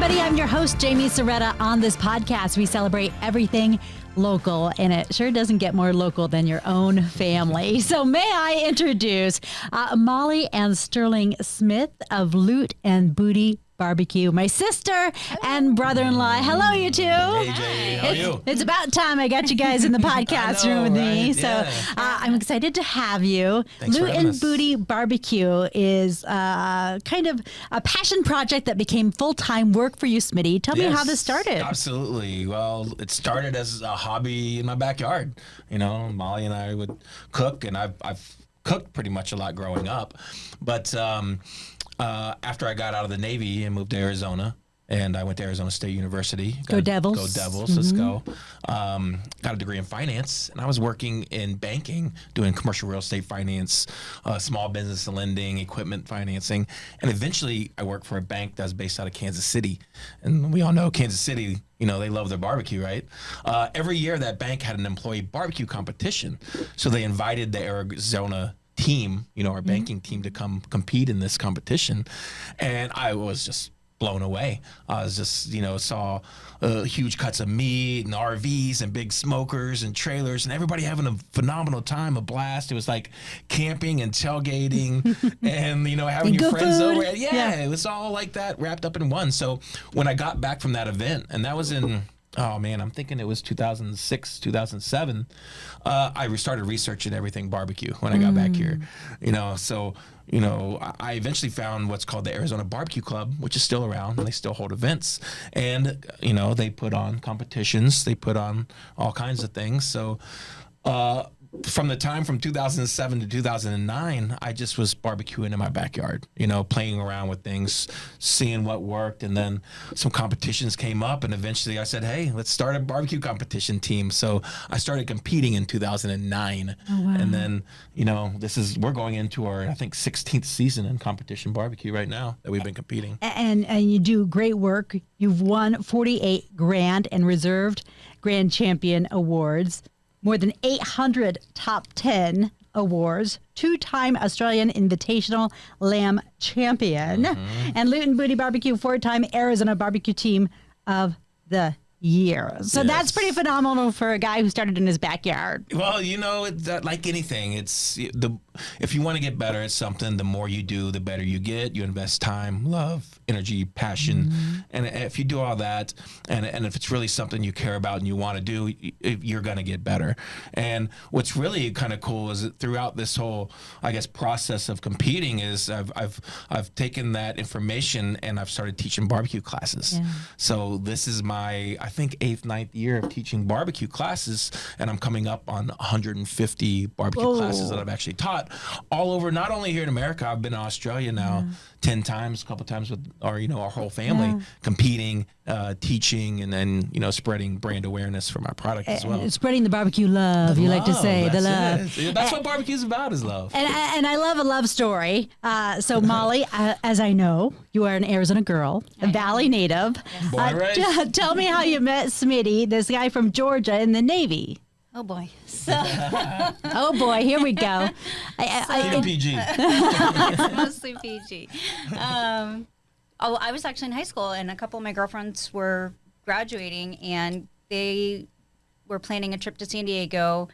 everybody. I'm your host, Jamie Soretta. On this podcast, we celebrate everything local, and it sure doesn't get more local than your own family. So may I introduce Molly and Sterling Smith of N Booty BBQ, my sister and brother-in-law. Hello, you two. Hey, Jay. How are you? It's about time I got you guys in the podcast room with me. So Yeah. I'm excited to have you. Thanks for having N us. Booty BBQ is kind of a passion project that became full-time work for you, Smitty. Tell me how this started. Absolutely. Well, it started as a hobby in my backyard. You know, Molly and I would cook, and I've cooked pretty much a lot growing up. But after I got out of the Navy and moved to Arizona, and I went to Arizona State University. Go Devils. Go Devils. Let's go. Got a degree in finance, and I was working in banking, doing commercial real estate finance, small business lending, equipment financing. And eventually I worked for a bank that was based out of Kansas City. And we all know Kansas City, you know, they love their barbecue, right? Every year that bank had an employee barbecue competition. So they invited the Arizona team, you know, our banking team, to come compete in this competition. And I was just blown away. I was just, you know, saw huge cuts of meat and RVs and big smokers and trailers and everybody having a phenomenal time, a blast. It was like camping and tailgating and, you know, having your friends over. Yeah, it was all like that wrapped up in one. So when I got back from that event, and that was in, oh man, I'm thinking it was 2006, 2007. I started researching everything barbecue when I got back here, you know. So, you know, I eventually found what's called the Arizona Barbecue Club, which is still around, and they still hold events. And, you know, they put on competitions, they put on all kinds of things. So, from 2007 to 2009, I just was barbecuing in my backyard, you know, playing around with things, seeing what worked. And then some competitions came up, and eventually I said, hey, let's start a barbecue competition team. So I started competing in 2009. Oh, wow. And then, you know, we're going into our, I think, 16th season in competition barbecue right now that we've been competing. And you do great work. You've won 48 Grand and Reserved Grand Champion awards, more than 800 top 10 awards, 2-time Australian Invitational Lamb Champion, and N Booty BBQ 4-time Arizona Barbecue Team of the Year. So that's pretty phenomenal for a guy who started in his backyard. Well, you know, like anything, if you want to get better at something, the more you do, the better you get. You invest time, love, energy, passion. And if you do all that, and if it's really something you care about and you want to do, you're going to get better. And what's really kind of cool is that throughout this whole, I guess, process of competing is I've taken that information and I've started teaching barbecue classes. Yeah. So this is my, I think, 8th, 9th year of teaching barbecue classes, and I'm coming up on 150 barbecue classes that I've actually taught all over, not only here in America. I've been in Australia now 10 times, a couple times with our whole family, competing, teaching, and then, you know, spreading brand awareness for my product as well. Spreading the barbecue love, you like to say. The love. That's what barbecue's about, is love. And I love a love story. So Molly, as I know, you are an Arizona girl, a Valley native. Yes. Born and raised. Tell me how you met Smitty, this guy from Georgia in the Navy. Oh boy. So oh boy, here we go. PG. It's mostly PG. I was actually in high school, and a couple of my girlfriends were graduating, and they were planning a trip to San Diego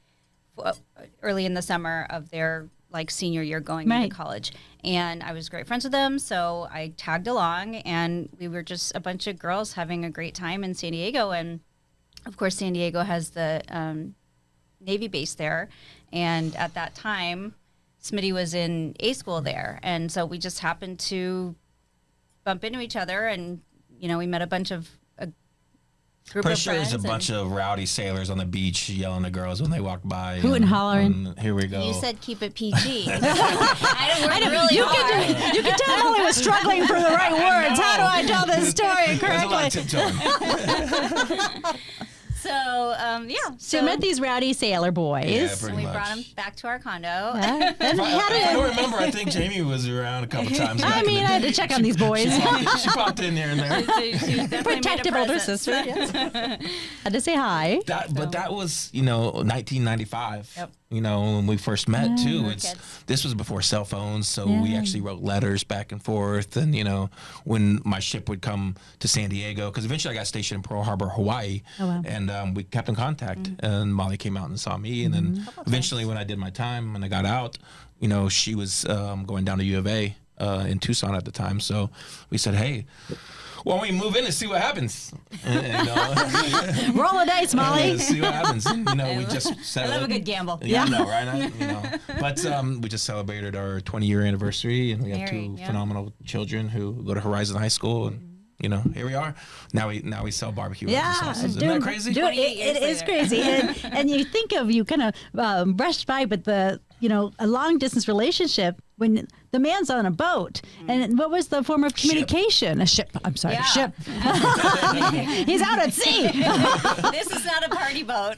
early in the summer of their senior year going into college. And I was great friends with them, so I tagged along, and we were just a bunch of girls having a great time in San Diego. And of course, San Diego has the Navy base there, and at that time Smitty was in A school there, and so we just happened to bump into each other, and you know, we met a bunch of group Pretty of sure friends. there's a bunch of rowdy sailors on the beach yelling at girls when they walk by. Hooting and hollering. Here we go. You said keep it PG. I don't really you can tell Molly was struggling for the right words. How do I tell this story correctly? There's a lot of tiptoeing. So yeah. So you met these rowdy sailor boys. Yeah, and pretty we much. brought him back to our condo. Yeah. And If how I did- don't remember, I think Jamie was around a couple times. I back in mean, the I had day. to check on these boys. She popped in here and there. She definitely made a Protective older presence. sister. Yes. Had to say hi. But that was 1995. Yep. When we first met too. kids. This was before cell phones, so we actually wrote letters back and forth. And when my ship would come to San Diego, because eventually I got stationed in Pearl Harbor, Hawaii, Oh, wow. and we kept in contact. And Molly came out and saw me, and then eventually when I did my time, when I got out, she was going down to U of A in Tucson at the time. So we said, hey, why don't we move in and see what happens? Roll the dice, Molly. See what happens. And, we just I settled. love a good gamble. Yeah, I know, right? But we just celebrated our 20-year anniversary, and we have two Married, yeah. phenomenal children who go to Horizon High School, and here we are. Now we sell barbecue. Yeah, sauces. Isn't that crazy? Dude, 28 it years is later. crazy, and you think of you kind of brushed by, but a long distance relationship when the man's on a boat, and what was the form of communication? A ship. I'm sorry, Yeah. a ship. He's out at sea. This is not a party boat.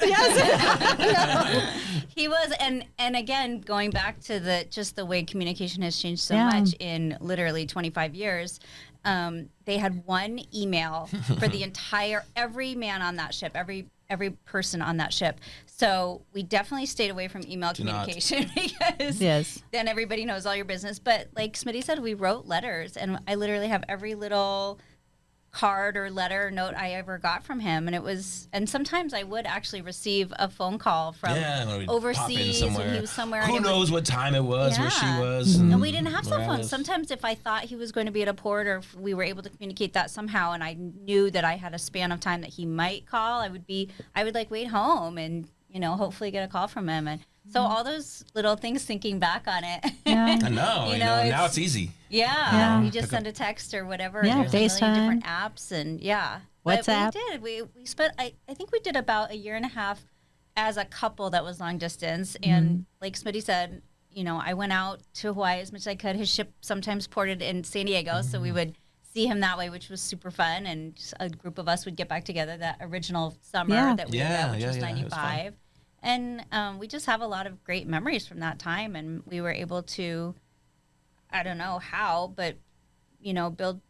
He was, and again, going back to the way communication has changed so Yeah. much in literally 25 years. They had one email for the every man on that ship, every person on that ship. So we definitely stayed away from email Do not. communication because Yes. then everybody knows all your business. But like Smitty said, we wrote letters, and I literally have every little card or letter or note I ever got from him, and sometimes I would actually receive a phone call from when we'd pop in overseas when somewhere. he was somewhere. Who and it knows what time it was, where she Yeah. was. And we didn't have cell where I phones. was. Sometimes if I thought he was going to be at a port, or if we were able to communicate that somehow, and I knew that I had a span of time that he might call, I would wait home and hopefully get a call from him. And so all those little things, thinking back on it. Yeah. I know. You know, now it's- it's easy. Yeah, Yeah. you just send a text or whatever. Yeah, and there's a million FaceTime. different apps, and yeah. WhatsApp. But we did. We spent. I think we did about a year and a half as a couple that was long distance. And like Smitty said, I went out to Hawaii as much as I could. His ship sometimes ported in San Diego, so we would see him that way, which was super fun. And just a group of us would get back together that original summer Yeah. that we did that, which was Yeah, it was fun. 95. And we just have a lot of great memories from that time. And we were able to, I don't know how, but, build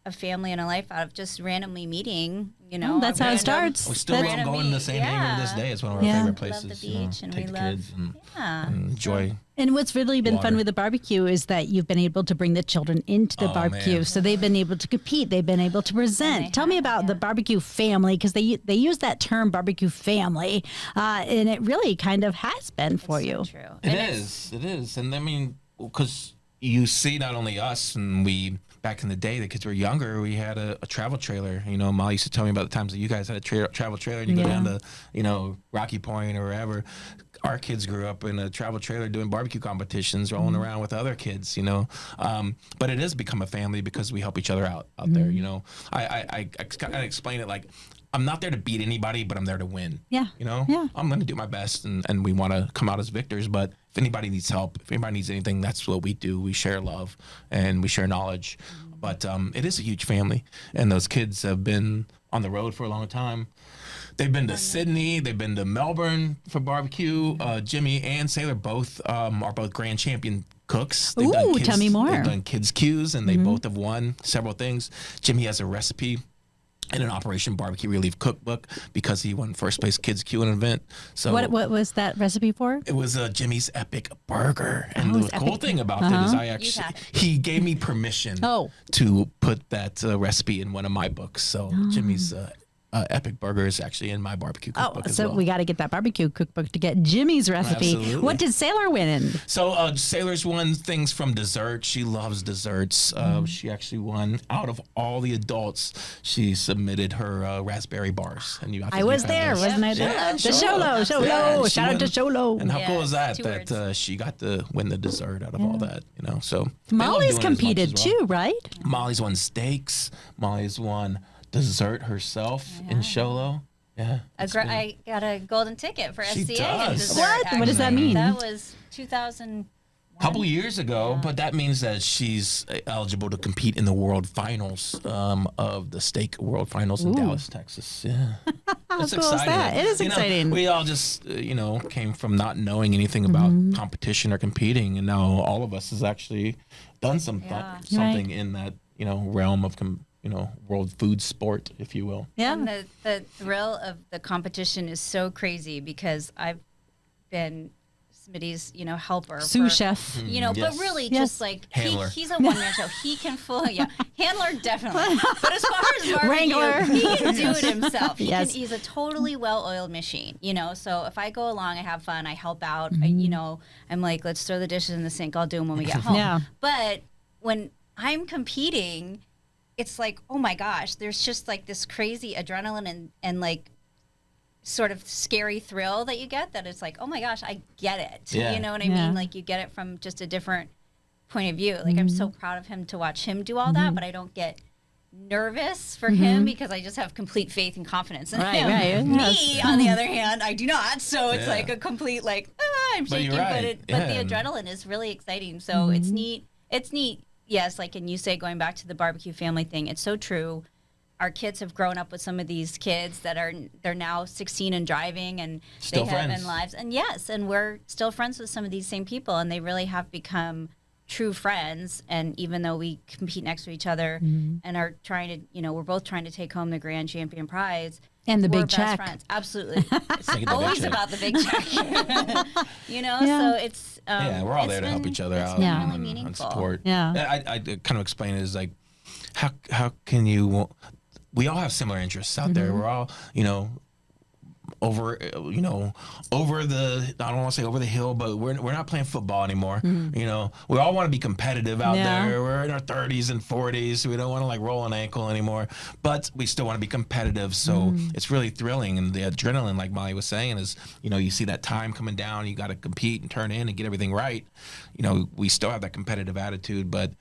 a family and a life out of just randomly meeting, Oh, that's a how it random- starts. We still That's- love going to the San Diego to this day. It's one of our Yeah. favorite We love places. the beach, and take we the love- kids and Yeah. enjoy. And what's really been fun Water. with the barbecue is that you've been able to bring the children into the Oh, barbecue, man. so they've been able to compete. They've been able to present. they Tell me have, about the yeah. barbecue family, because they use that term barbecue family, and it really kind of has been for It's so you. true. It And it's- is. And I mean, because you see not only us, and back in the day, the kids were younger, we had a travel trailer. Molly used to tell me about the times that you guys had a travel trailer, and you go Yeah. down to, Rocky Point or wherever. Our kids grew up in a travel trailer doing barbecue competitions, rolling around with other kids, But it has become a family because we help each other out there, I kind of explain it like, I'm not there to beat anybody, but I'm there to win. Yeah. Yeah. I'm going to do my best, and we want to come out as victors. But if anybody needs help, if anybody needs anything, that's what we do. We share love and we share knowledge. But it is a huge family, and those kids have been on the road for a long time. They've been to Sydney, they've been to Melbourne for barbecue. Jimmy and Sailor are both grand champion cooks. They've Ooh, tell me more. They've done kids' cues, and they both have won several things. Jimmy has a recipe in an Operation Barbecue Relief cookbook because he won first place kids Q in an event. So What was that recipe for? it was Jimmy's epic burger, and Oh, it's the cool epic. thing about it is had it. he gave me permission Oh. to put that recipe in one of my books. So Jimmy's epic burger is actually in my barbecue Oh, cookbook as so well. we got to get that barbecue cookbook to get Jimmy's recipe. Absolutely. What did Sailor win in? So Sailor's won things from dessert. She loves desserts. She actually won out of all the adults. She submitted her raspberry bars, and I was there, wasn't I? Yeah, The Sholo. Sholo. Yeah, she Shout out to won. Sholo. And how Yeah, cool is that? two That words. she got to win the dessert out of all that, So they love Molly's doing it as much competed as well. too, right? Molly's won steaks. Molly's won dessert herself in Sholo. Yeah. it's been- I got a golden ticket for She SCA. does. Dessert, What? What does that actually. mean? That was 2000. couple years ago, but that means that she's eligible to compete in the World Finals of the Steak World Finals in Dallas, Texas. Yeah. How It's cool is exciting. that? It is exciting. We all just, came from not knowing anything about competition or competing, and now all of us has actually done something in that, realm of, world food sport, if you will. Yeah. And the thrill of the competition is so crazy because I've been Smitty's, helper. Sous chef. But Yes. really Yes. just like Handler. he's a one-man show. He can handler definitely. But as far as barbecue, Wrangler. he can do it himself. Yes. He's a totally well-oiled machine, So if I go along, I have fun, I help out, I'm like, let's throw the dishes in the sink. I'll do them when we get home. Yeah. But when I'm competing, it's like, oh my gosh, there's just like this crazy adrenaline and like sort of scary thrill that you get that it's like, oh my gosh, I get it. Yeah. You know what I Yeah. mean? Like you get it from just a different point of view. Like I'm so proud of him to watch him do all that, but I don't get nervous for him because I just have complete faith and confidence in him. Right. Me, Yes. on the other hand, I do not. So it's Yeah. like a complete like, I'm But shaking, you're right. but the Yeah. adrenaline is really exciting. So it's neat. It's neat. Yes, like, and you say going back to the barbecue family thing, it's so true. Our kids have grown up with some of these kids they're now 16 and driving, and Still they have friends. in lives. And yes, and we're still friends with some of these same people, and they really have become true friends. And even though we compete next to each other and are trying to, we're both trying to take home the grand champion prize. And the We're big best check. friends. Absolutely. It's Make it the big always check. about the big check. Yeah. So it's We're all it's there to help been- each other it's out been Yeah. really and meaningful. support. Yeah. I kind of explain it as like, how can you? We all have similar interests out there. We're all, over the, I don't want to say over the hill, but we're not playing football anymore. We all want to be competitive out Yeah. there. We're in our 30s and 40s. So we don't want to like roll an ankle anymore, but we still want to be competitive. So it's really thrilling. And the adrenaline, like Molly was saying, is, you see that time coming down, you got to compete and turn in and get everything right. We still have that competitive attitude, but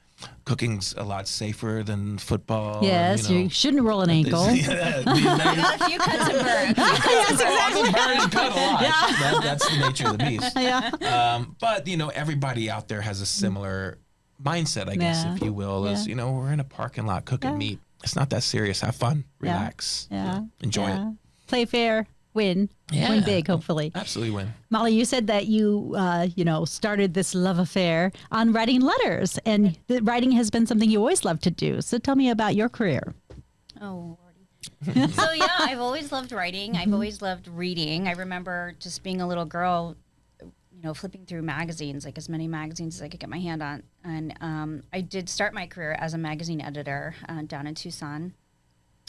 cooking's a lot safer than football. Yes, you shouldn't roll an ankle. Yeah, I got a few cuts and burns. Yes, exactly. Burn and cut a lot. That's the nature of the beast. Yeah. But everybody out there has a similar mindset, I guess, Yeah. if you will. Is we're in a parking lot cooking meat. It's not that serious. Have fun, relax, Yeah. enjoy it. Play fair, win big, hopefully. Absolutely win. Molly, you said that you, started this love affair on writing letters, and the writing has been something you always loved to do. So tell me about your career. Oh, Lordy. So yeah, I've always loved writing. I've always loved reading. I remember just being a little girl, flipping through magazines, like as many magazines as I could get my hand on. And I did start my career as a magazine editor down in Tucson.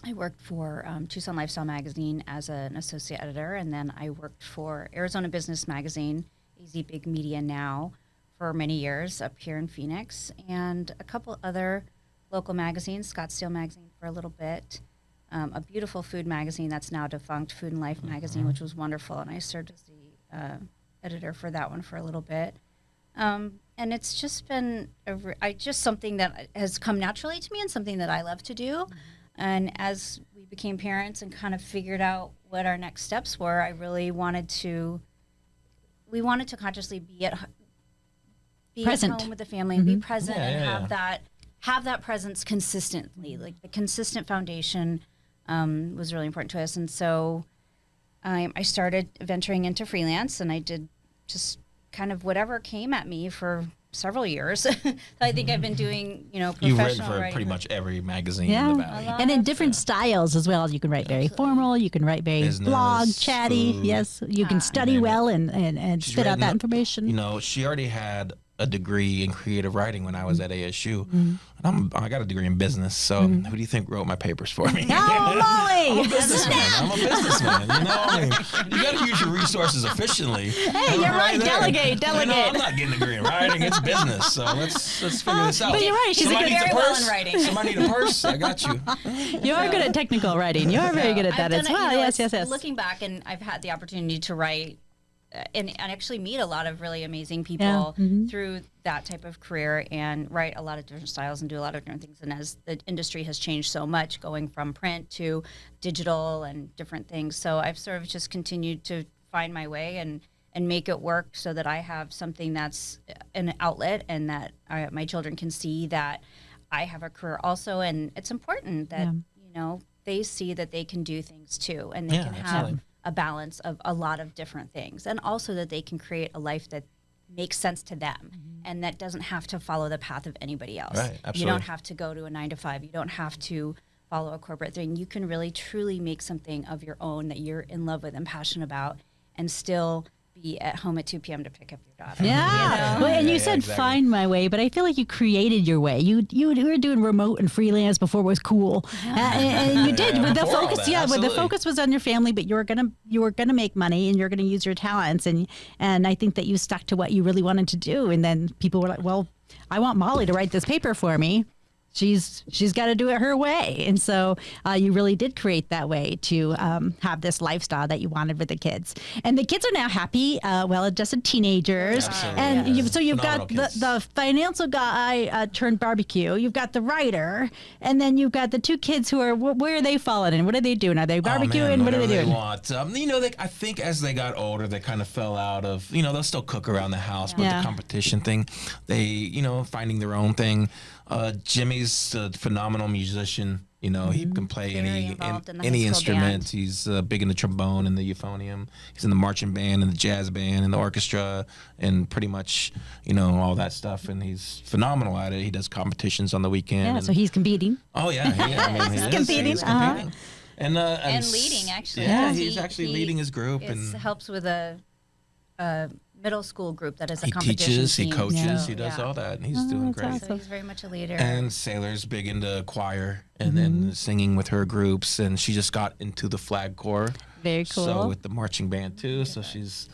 I worked for Tucson Lifestyle Magazine as an associate editor, and then I worked for Arizona Business Magazine, AZ Big Media now, for many years up here in Phoenix, and a couple other local magazines, Scottsdale Magazine for a little bit, a beautiful food magazine that's now defunct, Food and Life Magazine, which was wonderful, and I served as the editor for that one for a little bit. And it's just been just something that has come naturally to me and something that I love to do. And as we became parents and kind of figured out what our next steps were, I really wanted to consciously be at Present. home with the family and be present Yeah, and yeah, have that presence consistently. Like the consistent foundation was really important to us. And so I started venturing into freelance, and I did just kind of whatever came at me for several years. I think I've been doing, professional You've written for writing. pretty much every magazine Yeah. in the Valley. And in different styles as well. You can write very formal, you can write very Business, blog, chatty. food. Yes, you can study name it. well and She's spit out written that up- information. She already had a degree in creative writing when I was at ASU. And I got a degree in business. So who do you think wrote my papers for me? Oh, Molly! I'm a businessman. You got to use your resources efficiently. Hey, you're right. Delegate. I'm not getting a degree in writing. It's business. So let's figure this out. But you're right. She's Somebody needs a very well purse? in writing. Somebody need a purse? I got you. You are good at technical writing. You are very good at that I've as done it, well. Yes. Looking back, and I've had the opportunity to write and actually meet a lot of really amazing people Yeah. through that type of career and write a lot of different styles and do a lot of different things. And as the industry has changed so much, going from print to digital and different things, so I've sort of just continued to find my way and make it work so that I have something that's an outlet and that my children can see that I have a career also. And it's important that, they see that they can do things too, and they Yeah, can have absolutely. a balance of a lot of different things, and also that they can create a life that makes sense to them and that doesn't have to follow the path of anybody else. Right, You absolutely. don't have to go to a 9 to 5. You don't have to follow a corporate thing. You can really truly make something of your own that you're in love with and passionate about, and still be at home at 2 p.m. to pick up your daughter. Yeah. You know? Well, and you Yeah, said exactly. find my way, but I feel like you created your way. You were doing remote and freelance before it was cool. And you did Yeah, with the before all focus. that, Yeah, with the absolutely. focus was on your family, but you were gonna make money and you're gonna use your talents. And I think that you stuck to what you really wanted to do. And then people were like, well, I want Molly to write this paper for me. She's got to do it her way. And so you really did create that way to have this lifestyle that you wanted with the kids. And the kids are now happy, well-adjusted teenagers. Absolutely. And Yeah. so you've Phenomenal got kids. the financial guy turned barbecue. You've got the writer. And then you've got the two kids who are, where are they falling in? What are they doing? Are they barbecuing? Oh, man, what are they whatever doing? want. I think as they got older, they kind of fell out of, they'll still cook around the house, but Yeah. the competition thing, they, finding their own thing. Jimmy's a phenomenal musician. He can play Very any involved in the any high school instrument. band. He's big in the trombone and the euphonium. He's in the marching band and the jazz band and the orchestra and pretty much, all that stuff. And he's phenomenal at it. He does competitions on the weekend. Yeah, and- so he's competing. Oh yeah, he is. competing, He's uh-huh. competing. And leading, actually. Yeah, because he's actually leading his group and helps with a middle school group that is a he competition teaches, he team. coaches, So, he does yeah. all that, and he's doing that's great. awesome. So he's very much a leader. And Sailor's big into choir and then singing with her groups, and she just got into the flag corps. Very cool. So with the marching band too, so she's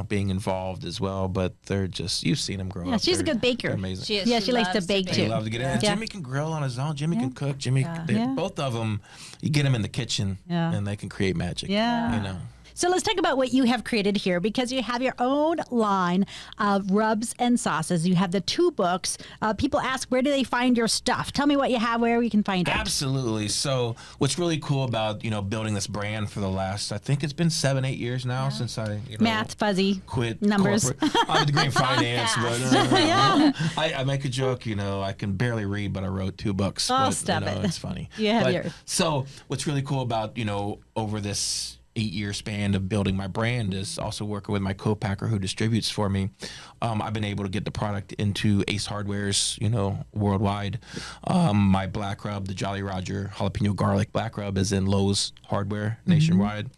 being involved as well. But they're just you've seen them grow Yeah, up. she's a They're- good baker. they're amazing. She is. Yeah, she likes to loves bake, They too. love to get in. And Yeah. Jimmy can grill on his own. Jimmy can cook. Jimmy, Yeah. both of them, you get them in the kitchen, Yeah. and they can create magic. Yeah. So let's talk about what you have created here, because you have your own line of rubs and sauces. You have the 2 books. People ask, where do they find your stuff? Tell me what you have, where we can find it. Absolutely. So what's really cool about, building this brand for the last, I think it's been 7-8 years now since I, Math, fuzzy, quit numbers. corporate. I have a degree in finance, but I make a joke, I can barely read, but I wrote 2 books. Oh, but, stop it. It's funny. You have But- yours. So what's really cool about, over this 8-year span of building my brand is also working with my co-packer who distributes for me. I've been able to get the product into Ace Hardware's, worldwide. My black rub, the Jolly Roger jalapeno garlic black rub, is in Lowe's Hardware nationwide.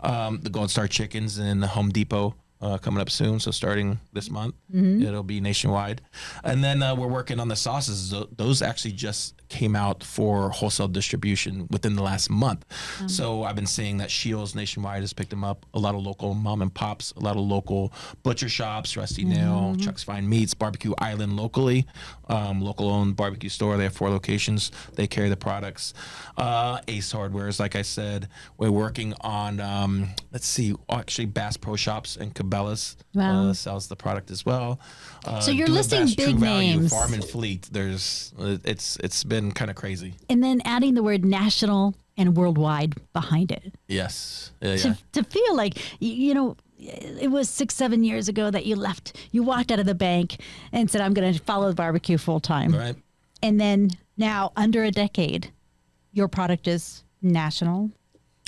The Gold Star Chicken's in Home Depot. Coming up soon, so starting this month, it'll be nationwide. And then we're working on the sauces. Those actually just came out for wholesale distribution within the last month. So I've been seeing that Shields nationwide has picked them up. A lot of local mom and pops, a lot of local butcher shops, Rusty Nail, Chuck's Fine Meats, Barbecue Island locally, local owned barbecue store. They have 4 locations. They carry the products. Ace Hardwares, like I said, we're working on, actually Bass Pro Shops and Cabela's Wow. sells the product as well. So you're Do It listing Best, True big Value, names. Farm and Fleet. It's been kind of crazy. And then adding the word national and worldwide behind it. Yes. Yeah. To feel like, it was 6-7 years ago that you walked out of the bank and said, I'm going to follow the barbecue full time. Right. And then now, under a decade, your product is national,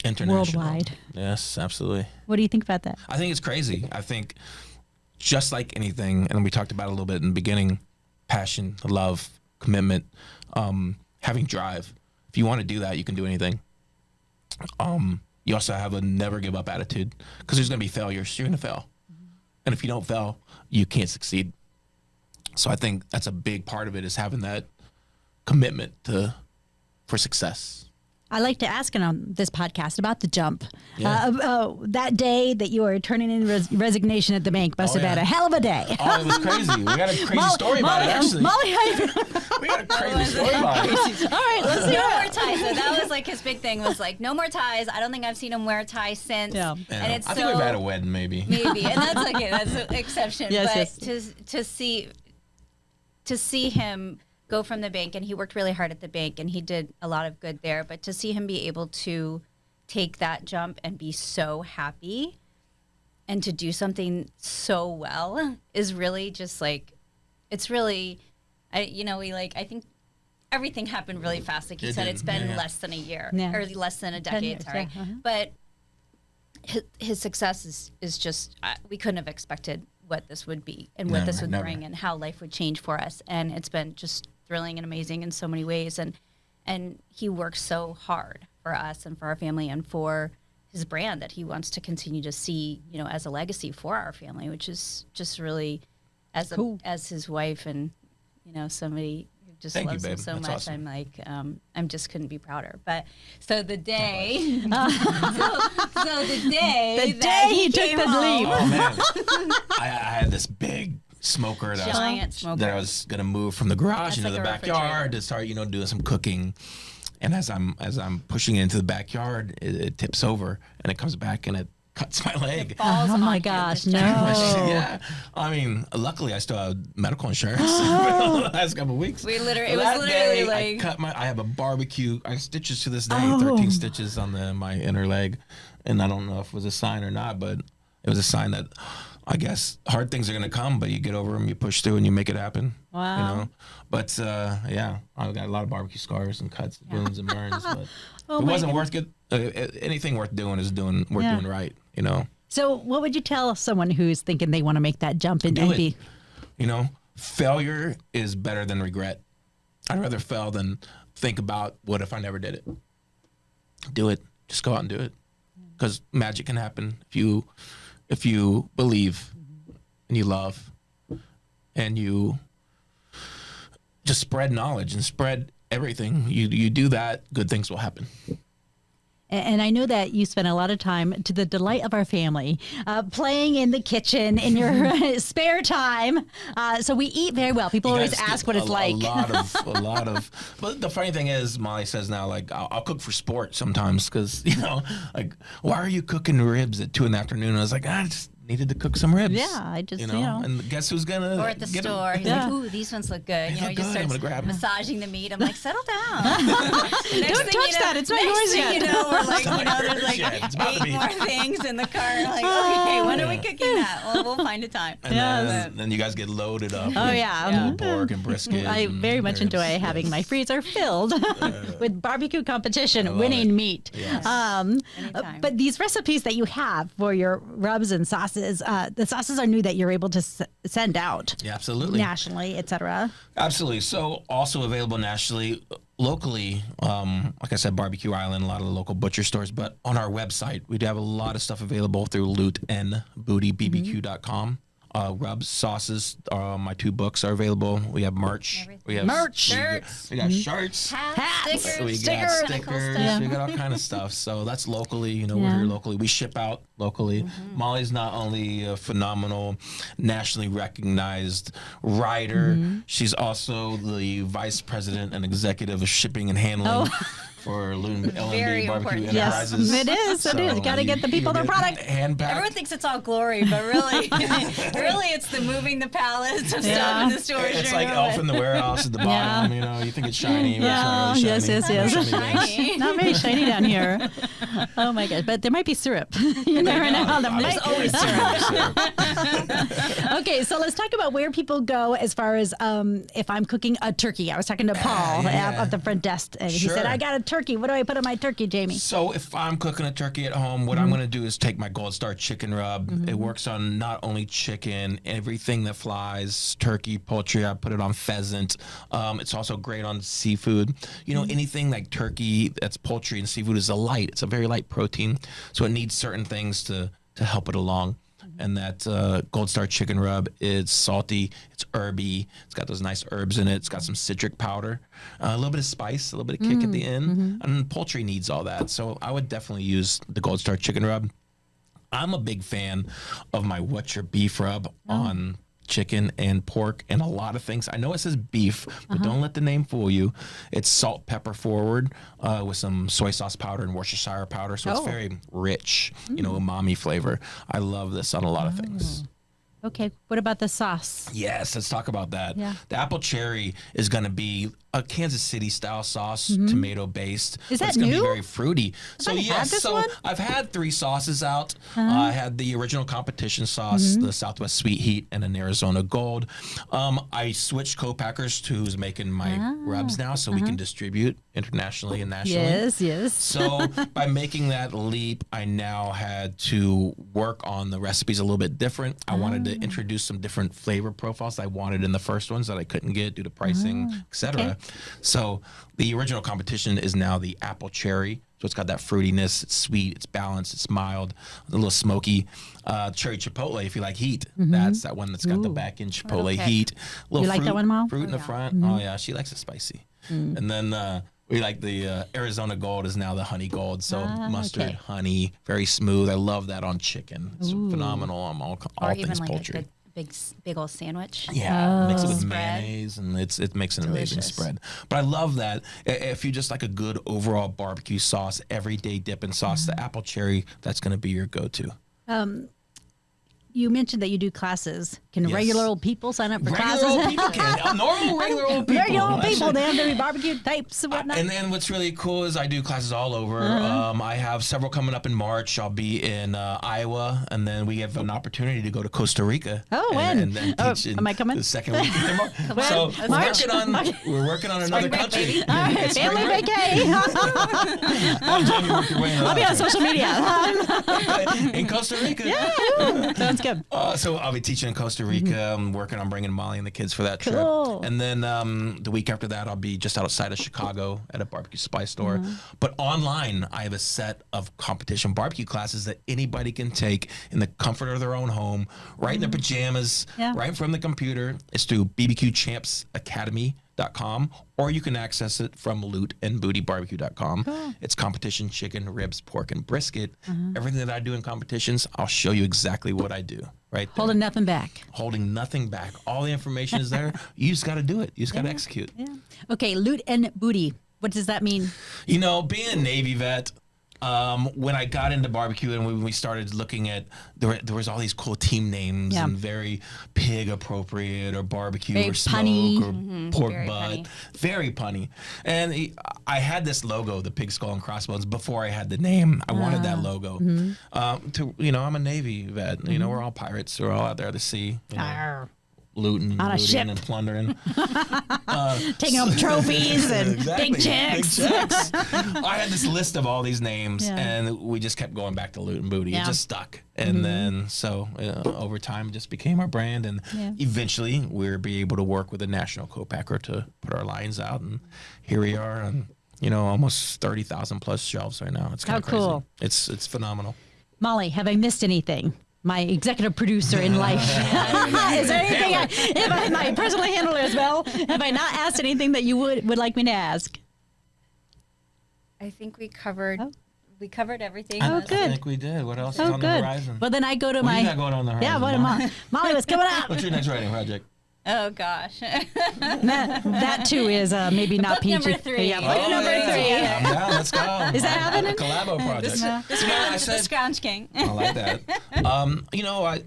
International. worldwide. Yes, absolutely. What do you think about that? I think it's crazy. I think just like anything, and we talked about it a little bit in the beginning, passion, love, commitment, having drive. If you want to do that, you can do anything. You also have a never give up attitude, because there's going to be failures. You're going to fail. And if you don't fail, you can't succeed. So I think that's a big part of it, is having that commitment for success. I like to ask on this podcast about the jump. Yeah. That day that you were turning in resignation at the bank must Oh, have been yeah. a hell of a day. Oh, it was crazy. We got a crazy story about it, actually. Molly, how you feeling? We got a crazy story about it. All right, let's hear No it. more ties. So that was like his big thing, was like, no more ties. I don't think I've seen him wear ties since. Yeah. And it's I think we've had a wedding, maybe. maybe, and that's okay. That's an exception. Yes, but to see him go from the bank, and he worked really hard at the bank, and he did a lot of good there. But to see him be able to take that jump and be so happy, and to do something so well, is really just like, it's really, I think everything happened really fast. Like you said, it's been less than a year or less than a 10 decade. years, Sorry, but his success is just we couldn't have expected what this would be and what this would bring and how life would change for us. And it's been just thrilling and amazing in so many ways. And he works so hard for us and for our family and for his brand that he wants to continue to see, you know, as a legacy for our family, which is just really as cool. As his wife and, you know, somebody who just loves him so much. Awesome. I'm like, I'm just couldn't be prouder. But so the day, so the day that he took the leap. Oh man, I had this big smoker that I was gonna move from the garage into the backyard to start, you know, doing some cooking. And as I'm pushing it into the backyard, it tips over and it comes back and it cuts my leg. Oh my gosh, no. Yeah. I mean, luckily I still have medical insurance for the last couple of weeks. It was literally like I have a barbecue. I have stitches to this day, 13 stitches on my inner leg. And I don't know if it was a sign or not, but it was a sign that I guess hard things are going to come, but you get over them, you push through, and you make it happen. Wow. You know? But, yeah, I've got a lot of barbecue scars and cuts, wounds, and burns. But it wasn't worth it. Anything worth doing is doing right, you know? So what would you tell someone who's thinking they want to make that jump and be? You know, failure is better than regret. I'd rather fail than think about what if I never did it. Do it. Just go out and do it. Because magic can happen if you believe and you love and you just spread knowledge and spread everything. You do that, good things will happen. And I know that you spend a lot of time, to the delight of our family, playing in the kitchen in your spare time. So we eat very well. People always ask what it's like. A lot of. But the funny thing is, Molly says now, like, I'll cook for sport sometimes because, you know, like, why are you cooking ribs at 2 p.m? And I was like, I just needed to cook some ribs. Yeah, I just, you know. And guess who's gonna? Or at the store, he's like, "Ooh, these ones look good." You know, he just starts massaging the meat. I'm like, "Settle down. Don't touch that. It's not yours yet." You know, we're like, you know, there's like 8 more things in the car. Like, okay, when are we cooking that? Well, we'll find a time. And then you guys get loaded up. Oh yeah, pork and brisket. I very much enjoy having my freezer filled with barbecue competition, winning meat. Yes. But these recipes that you have for your rubs and sauces. The sauces are new that you're able to send out. Yeah, absolutely. Nationally, etc. Absolutely. So also available nationally, locally, like I said, Barbecue Island, a lot of the local butcher stores, but on our website, we do have a lot of stuff available through N Booty BBQ.com. Rubs, sauces, my 2 books are available. We have merch. We have shirts. We got shirts. Hats. We got stickers. We got all kind of stuff. So that's locally. You know, we're here locally. We ship out locally. Molly's not only a phenomenal, nationally recognized writer, she's also the vice president and executive of shipping and handling. For LMB Barbecue Enterprises. Yes, it is. Got to get the people their product. Everyone thinks it's all glory, but really, it's the moving the pallets of stuff in the stores. It's like Elf in the Warehouse at the bottom. You know, you think it's shiny. Yeah. It's not really Yes. Shiny. Not very shiny down here. Oh my gosh! But there might be syrup. You never know. There's always syrup. Okay, so let's talk about where people go as far as if I'm cooking a turkey. I was talking to Paul at the front desk, and he said, "I got a turkey. What do I put on my turkey, Jaime?" So if I'm cooking a turkey at home, what I'm going to do is take my Gold Star chicken rub. It works on not only chicken, everything that flies, turkey, poultry. I put it on pheasant. It's also great on seafood. You know, anything like turkey that's poultry and seafood is it's a very light protein. So it needs certain things to help it along. And that Gold Star chicken rub is salty, it's herby, it's got those nice herbs in it, it's got some citric powder, a little bit of spice, a little bit of kick at the end, and poultry needs all that. So I would definitely use the Gold Star chicken rub. I'm a big fan of my What's Your Beef rub on chicken and pork and a lot of things. I know it says beef, but don't let the name fool you. It's salt, pepper forward with some soy sauce powder and Worcestershire powder. So it's very rich, you know, umami flavor. I love this on a lot of things. Okay, what about the sauce? Yes, let's talk about that. Yeah. The apple cherry is going to be a Kansas City style sauce, tomato based. Is that it's gonna new? be very fruity. So I had this one? I've had 3 sauces out. I had the original competition sauce, the Southwest Sweet Heat, and an Arizona Gold. I switched co-packers to who's making my rubs now, so we can distribute internationally and nationally. Yes. So by making that leap, I now had to work on the recipes a little bit different. I wanted to introduce some different flavor profiles I wanted in the first ones that I couldn't get due to pricing, etc. Okay. So the original competition is now the apple cherry. So it's got that fruitiness, it's sweet, it's balanced, it's mild, a little smoky. Cherry chipotle, if you like heat, that's that one that's got the back end chipotle heat. Little You like that one, Mom? Fruit in the front. Oh yeah, she likes it spicy. And then we like the Arizona Gold is now the honey gold. So mustard, honey, very smooth. I love that on chicken. It's phenomenal on all Or things even like poultry. a good big old sandwich. Yeah, mix it with Spread. mayonnaise, and it makes an amazing Delicious. spread. But I love that if you just like a good overall barbecue sauce, everyday dipping sauce, the apple cherry, that's going to be your go-to. You mentioned that you do classes. Can Yes. regular old people sign up for Regular classes? old people can. Normal regular old people. Regular old people. Actually, They have their barbecue types and whatnot. And then what's really cool is I do classes all over. I have several coming up in March. I'll be in Iowa, and then we have an opportunity to go to Costa Rica. Oh, and, when? And then Oh, teach in am I coming? the second week in March. So we're March. we're working on another break, country. baby. All right, Spring family break. vacay. Oh, Jamie, work your way in I'll be on social media. in Costa Rica. Sounds good. So I'll be teaching in Costa Rica. I'm working on bringing Molly and the kids for that Cool. trip. And then the week after that, I'll be just outside of Chicago at a barbecue supply store. But online, I have a set of competition barbecue classes that anybody can take in the comfort of their own home, right in their pajamas, Yeah. right from the computer. It's through bbqchampsacademy.com, or you can access it from lootandbootybarbecue.com. Cool. It's competition chicken, ribs, pork, and brisket. Everything that I do in competitions, I'll show you exactly what I do right there. Holding nothing back. Holding nothing back. All the information is there. You just got to do it. You just got to execute. Yeah. Okay, loot and booty. What does that mean? You know, being a Navy vet, when I got into barbecue and when we started looking at, there was all these cool team names Yeah. and very pig appropriate or barbecue Very or smoke punny. or pork Very butt. punny. Very punny. And I had this logo, the pig skull and crossbones, before I had the name. I wanted that logo. I'm a Navy vet. You know, we're all pirates. We're all out there at the sea. You know, Arr. looting On a ship. and plundering. Taking home trophies and Exactly. big checks. Big checks. I had this list of all these names, Yeah. and we just kept going back to Loot and Booty. Yeah. It just stuck. And then, so over time, it just became our brand. And Yeah. eventually, we'll be able to work with a national co-packer to put our lines out. And here we are on, almost 30,000 plus shelves right now. It's kind How of crazy. cool. It's phenomenal. Molly, have I missed anything? My executive producer in life. Is there anything my personal handler as well? Have I not asked anything that you would like me to ask? I think we covered everything. Oh, I good. think we did. What else is Oh, on the good. horizon? Well, then I go to What my. do you got going on the horizon? Yeah, what Molly? am I? Molly, what's coming up? What's your next writing project? Oh gosh. That too is maybe not Book PG. number 3. Yeah, Oh, book number yeah. 3. I'm down. Let's go. Is that happening? Collabo project. The Scrounge King. I like that.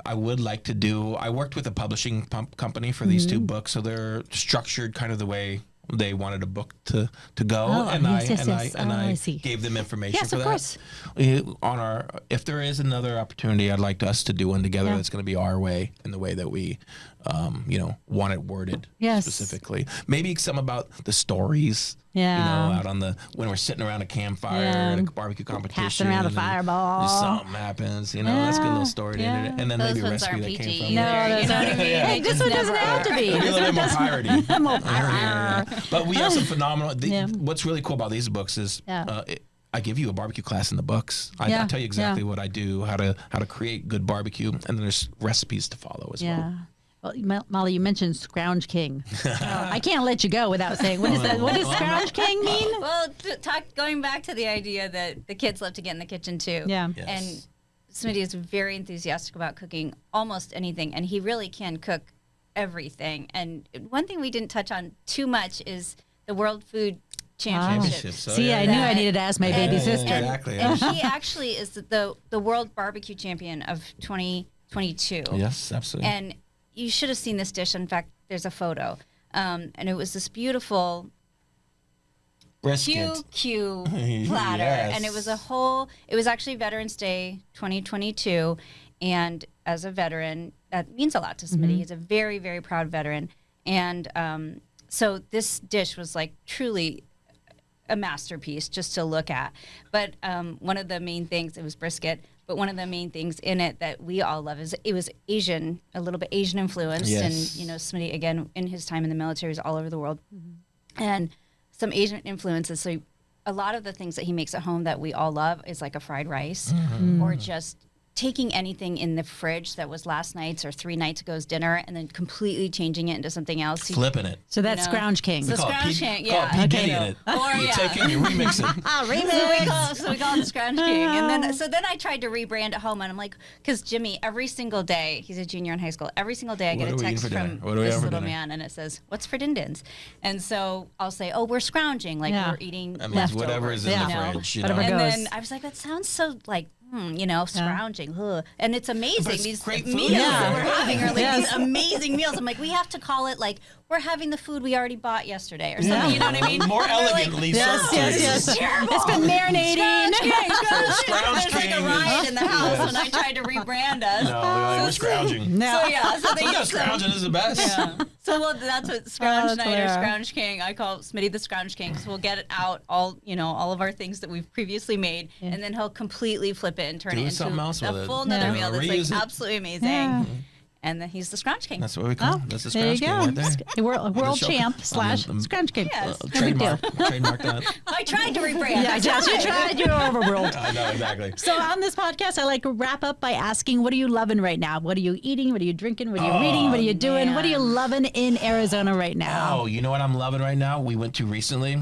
I would like to do. I worked with a publishing company for these 2 books, so they're structured kind of the way they wanted a book to go, Oh, and yes. I I see. gave them information Yes, for of that. course. If there is another opportunity, I'd like us to do one together Yeah. that's going to be our way and the way that we, want it worded Yes. specifically. Maybe some about the stories. Yeah. Out on when we're sitting around a campfire Yeah. at a barbecue competition. Passing around a and fireball. Something happens, that's a good little story to end it. And then Those maybe a ones recipe aren't that PG came from either. there. No, You know what I mean? Yeah. They This just one doesn't never have to are. be. Maybe a little bit more piratey. More fire. But we have some phenomenal. Yeah. What's really cool about these books is Yeah. I give you a barbecue class in the books. I Yeah, tell you exactly yeah. what I do, how to create good barbecue, and then there's recipes to follow as well. Yeah. Well, Molly, you mentioned Scrounge King. I can't let you go without saying, what is that? What does Scrounge King mean? Well, going back to the idea that the kids love to get in the kitchen too. Yeah. Yes. And Smitty is very enthusiastic about cooking almost anything, and he really can cook everything. And one thing we didn't touch on too much is the World Food Championships. Championships, so See, yeah, I yeah. knew I needed to ask my baby Yeah, sister. exactly. And he actually is the world barbecue champion of 2022. Yes, absolutely. And you should have seen this dish. In fact, there's a photo. And it was this beautiful Brisket. QQ platter. Yes. And it was actually Veterans Day 2022. And as a veteran, that means a lot to Smitty. He's a very, very proud veteran. And so this dish was like truly a masterpiece just to look at. But one of the main things, it was brisket, but one of the main things in it that we all love is it was Asian, a little bit Asian influenced. Yes. And, you know, Smitty, again, in his time in the military, was all over the world. And some Asian influences. So a lot of the things that he makes at home that we all love is like a fried rice or just taking anything in the fridge that was last night's or 3 nights ago's dinner and then completely changing it into something else. Flipping it. So that's Scrounge King. So Scrounge King, yeah. Call it P. Diddy in it. Or, You yeah. take it, you remix it. Remix. So we call it Scrounge King. And then I tried to rebrand at home and I'm like, because Jimmy, every single day, he's a junior in high school, every single day I What get are a we eating text for dinner? from What do we this have for little dinner? man and it says, what's for din-dins? And so I'll say, oh, we're scrounging, like Yeah. we're eating That means leftovers. whatever is in Yeah. the you know? fridge. You Whatever know? goes. And then I was like, that sounds so like, you know, scrounging. Ugh. And it's amazing. But it's These great meals food. that we're having are like Yes. these amazing meals. I'm like, we have to call it like, we're having the food we already bought yesterday or something. You know what I mean? More And we're like, elegantly Yes, served. yes, to you. yes. terrible. It's been marinating. Scrounge There's like a King riot is- in the house Yes. when I tried to rebrand us. No, we're scrounging. No. So yeah, so they Yeah, get some. scrounging is the best. Yeah. So well, that's what Scrounge that's Night or hilarious. Scrounge King. I call Smitty the Scrounge King because we'll get it out all all of our things that we've previously made, and then he'll completely flip it and turn Do it into something else with a it. full another Yeah. meal that's Reuse like it. absolutely amazing. Yeah. And then he's the Scrounge King. That's what we call Oh, it. That's the there you scrounge king go. right there. World show- champ slash Scrounge King. Yes. No big deal. Trademark that. I tried to rebrand. Yeah, I yes, you tried. You're overruled. I know, exactly. So on this podcast, I like to wrap up by asking, what are you loving right now? What are you eating? What are you drinking? What are you reading? What are you doing? What are you loving in Arizona right now? Oh, you know what I'm loving right now? We went to recently,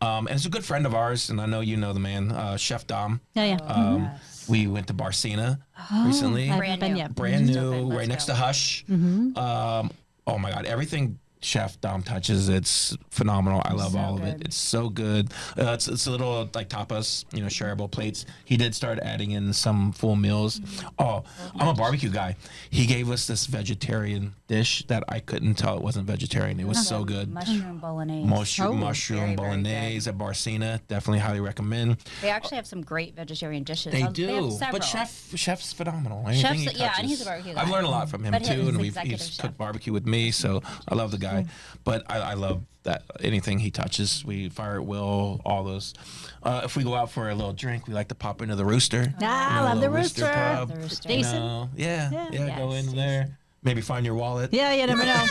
and it's a good friend of ours, and I know you know the man, Chef Dom. Yeah, yeah. We went to Barcena recently. I Brand haven't been new. yet. Brand Just new, opened. right Let's next go. to Hush. Oh my God, everything Chef Dom touches, it's phenomenal. I love So all of good. it. It's so good. It's a little like tapas, shareable plates. He did start adding in some full meals. Oh, I'm a barbecue guy. He gave us this vegetarian dish that I couldn't tell it wasn't vegetarian. It was so good. Mushroom bolognese. Mushroom Very, very bolognese at Barcena. Definitely highly recommend. They actually have some great vegetarian dishes. They They have do, several. but Chef's phenomenal. Anything he Chef's- yeah, and touches. he's a barbecue I've guy. learned a lot from him But he's too, and executive he's chef. cooked barbecue with me, so I love the guy. But I love that anything he touches, we fire at will. All those. If we go out for a little drink, we like to pop into the Rooster. Ah, I A love the little Rooster. pub, The Rooster. you Jason? know. Yeah, Yeah. go Yes. in there. Maybe find your wallet. Yeah, you never know.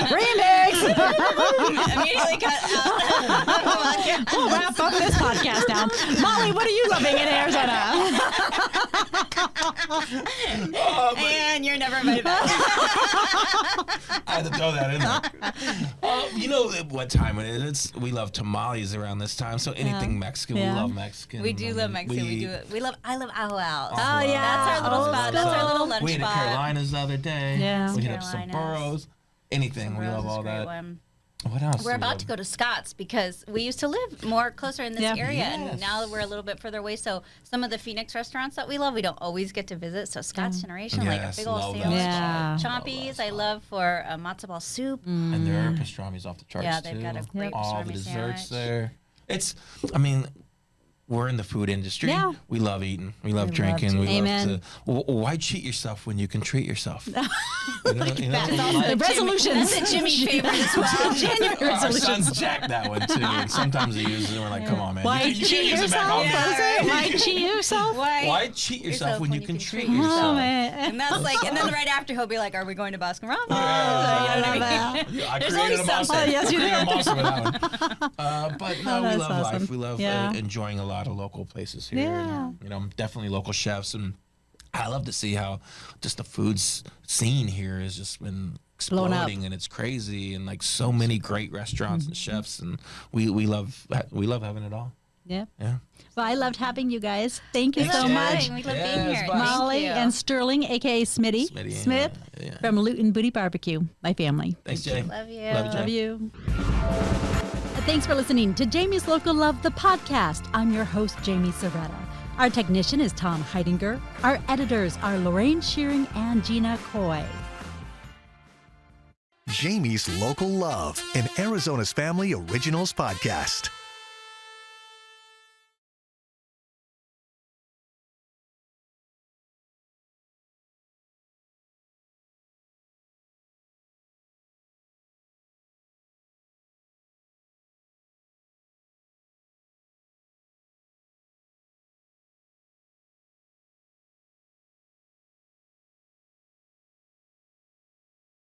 Remix. Immediately cut out. We'll wrap up this podcast now. Molly, what are you loving in Arizona? And you're never invited back. I had to throw that in there. You know what time it is? We love tamales around this time. So anything Mexican, Yeah. we love Mexican. We do I love mean, Mexican. We do it. I love ajo out. Oh, yeah. That's our little Old spot. That's our little lunch We ate at spot. Carolinas the other day. Yeah. We hit up some Carolinas. burros. Anything. We Rose love is all a great that. one. What else? We're about to go to Scott's because we used to live more closer in this Yeah. area, Yes. and now we're a little bit further away. So some of the Phoenix restaurants that we love, we don't always get to visit. So Scott's Generation, like a Yes, big old love that sandwich, Yeah. chompies. I love for matzo ball soup. And their pastrami's off the charts Yeah, they've too. got a great all the pastrami desserts sandwich. there. We're in the food industry. Yeah. We love eating. We love love drinking. to We Amen. love to. Why cheat yourself when you can treat yourself? You know, The resolutions. That's a Jimmy favorite as well. January Our resolutions. son's jacked that one too, and sometimes he uses it. And we're like, "Come on, man! Why you can't cheat use it back yourself? on Yeah, me." What is it? right. Why cheat yourself? Why cheat yourself when you can treat Oh, yourself? man. And that's like, and then right after he'll be like, "Are we going to Baskin Robbins?" I You know love what I that. mean? Yeah, I There's created always a monster. something. Oh, yes, you I created a did. monster with that one. But no, Oh, we that's love awesome. life. We love Yeah. enjoying a lot of local places here. Yeah. And, definitely local chefs, and I love to see how just the food scene here has just been Blown up. exploding, and it's crazy, and like so many great restaurants and chefs, and we love having it all. Yeah. Yeah. Well, I loved having you guys. Thank you Thanks, so Jen. much. We love Yes, being here. bye. Thank Molly you. and Sterling, aka Smitty, Smitty, Smith, yeah. from N Booty BBQ, my family. Thanks, Jay. Love you. Love you, Jay. Love you. Thanks for listening to Jaime's Local Love, the podcast. I'm your host, Jaime Soretta. Our technician is Tom Heidinger. Our editors are Lorraine Shearing and Gina Coy. Jaime's Local Love, an Arizona's Family Originals podcast.